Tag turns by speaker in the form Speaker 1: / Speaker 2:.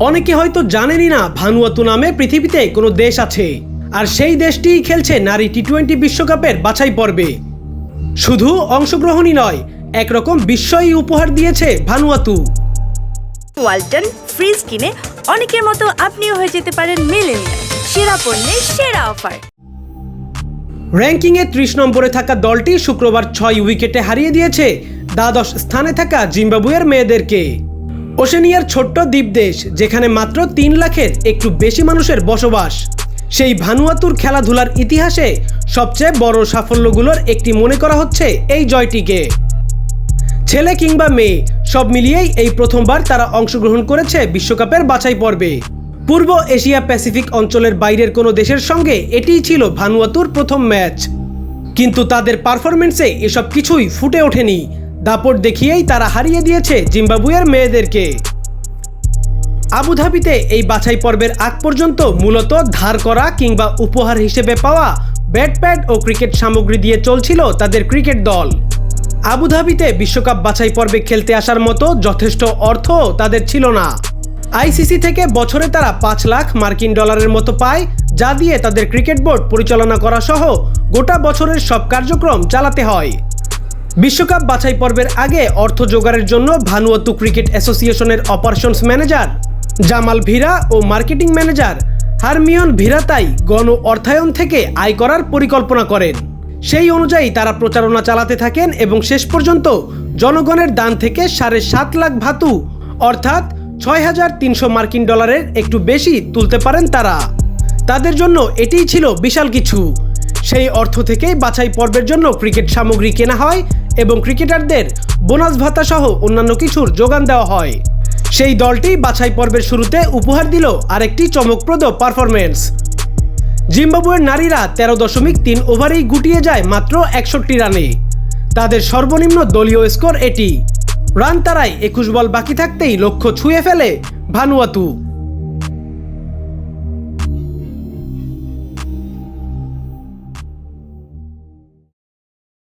Speaker 1: অনেকে হয়তো জানেনই না ভানুয়াতু নামে পৃথিবীতে কোনো দেশ আছে, আর সেই দেশটিই খেলছে নারী টি-20 বিশ্বকাপের বাছাই পর্বে। শুধু অংশগ্রহণই নয়, একরকম বিস্ময়ই উপহার দিয়েছে ভানুয়াতু।
Speaker 2: ওয়ালটন ফ্রিজ কিনে অনেকের মতো আপনিও হয়ে যেতে পারেন মিলেনিয়াল। সেরা পণ্যের সেরা অফার।
Speaker 1: র্যাঙ্কিংয়ে 30 নম্বরে থাকা দলটি শুক্রবার 6 উইকেটে হারিয়ে দিয়েছে দ্বাদশ স্থানে থাকা জিম্বাবুয়ের মেয়েদেরকে। ওশেনিয়ার ছোট্ট দ্বীপ দেশ, যেখানে মাত্র 3 লাখের একটু বেশি মানুষের বসবাস, সেই ভানুয়াতুর খেলাধুলার ইতিহাসে সবচেয়ে বড় সাফল্যগুলোর একটি মনে করা হচ্ছে এই জয়টিকে। ছেলে কিংবা মেয়ে সব মিলিয়েই এই প্রথমবার তারা অংশগ্রহণ করেছে বিশ্বকাপের বাছাই পর্বে। পূর্ব এশিয়া প্যাসিফিক অঞ্চলের বাইরের কোনো দেশের সঙ্গে এটিই ছিল ভানুয়াতুর প্রথম ম্যাচ। কিন্তু তাদের পারফরমেন্সে এসব কিছুই ফুটে ওঠেনি। দাপট দেখিয়েই তারা হারিয়ে দিয়েছে জিম্বাবুয়ের মেয়েদেরকে। আবুধাবিতে এই বাছাই পর্বের আগ পর্যন্ত মূলত ধার করা কিংবা উপহার হিসেবে পাওয়া ব্যাট প্যাড ও ক্রিকেট সামগ্রী দিয়ে চলছিল তাদের ক্রিকেট দল। আবুধাবিতে বিশ্বকাপ বাছাই পর্বে খেলতে আসার মতো যথেষ্ট অর্থ তাদের ছিল না। আইসিসি থেকে বছরে তারা 5 লাখ মার্কিন ডলারের মতো পায়, যা দিয়ে তাদের ক্রিকেট বোর্ড পরিচালনা করা সহ গোটা বছরের সব কার্যক্রম চালাতে হয়। বিশ্বকাপ বাছাই পর্বের আগে অর্থ জোগাড়ের জন্য ভানুয়াতু ক্রিকেট অ্যাসোসিয়েশনের অপারেশনস ম্যানেজার জামাল ভিরা ও মার্কেটিং ম্যানেজার হারমিয়ন ভিরাতাই গণ অর্থায়ন থেকে আয় করার পরিকল্পনা করেন। সেই অনুযায়ী তারা প্রচারণা চালাতে থাকেন এবং শেষ পর্যন্ত জনগণের দান থেকে 7.5 লাখ ভাতু অর্থাৎ 6,300 মার্কিন ডলারের একটু বেশি তুলতে পারেন তারা। তাদের জন্য এটিই ছিল বিশাল কিছু। সেই অর্থ থেকেই বাছাই পর্বের জন্য ক্রিকেট সামগ্রী কেনা হয় এবং ক্রিকেটারদের বোনাস ভাতা সহ অন্যান্য কিছুর যোগান দেওয়া হয়। সেই দলটি বাছাই পর্বের শুরুতে উপহার দিল আরেকটি চমকপ্রদ পারফরমেন্স। জিম্বাবুয়ের নারীরা 13.3 ওভারেই গুটিয়ে যায় মাত্র 61 রানে। তাদের সর্বনিম্ন দলীয় স্কোর এটি। রান তারাই 21 বল বাকি থাকতেই লক্ষ্য ছুঁয়ে ফেলে ভানুয়াতু।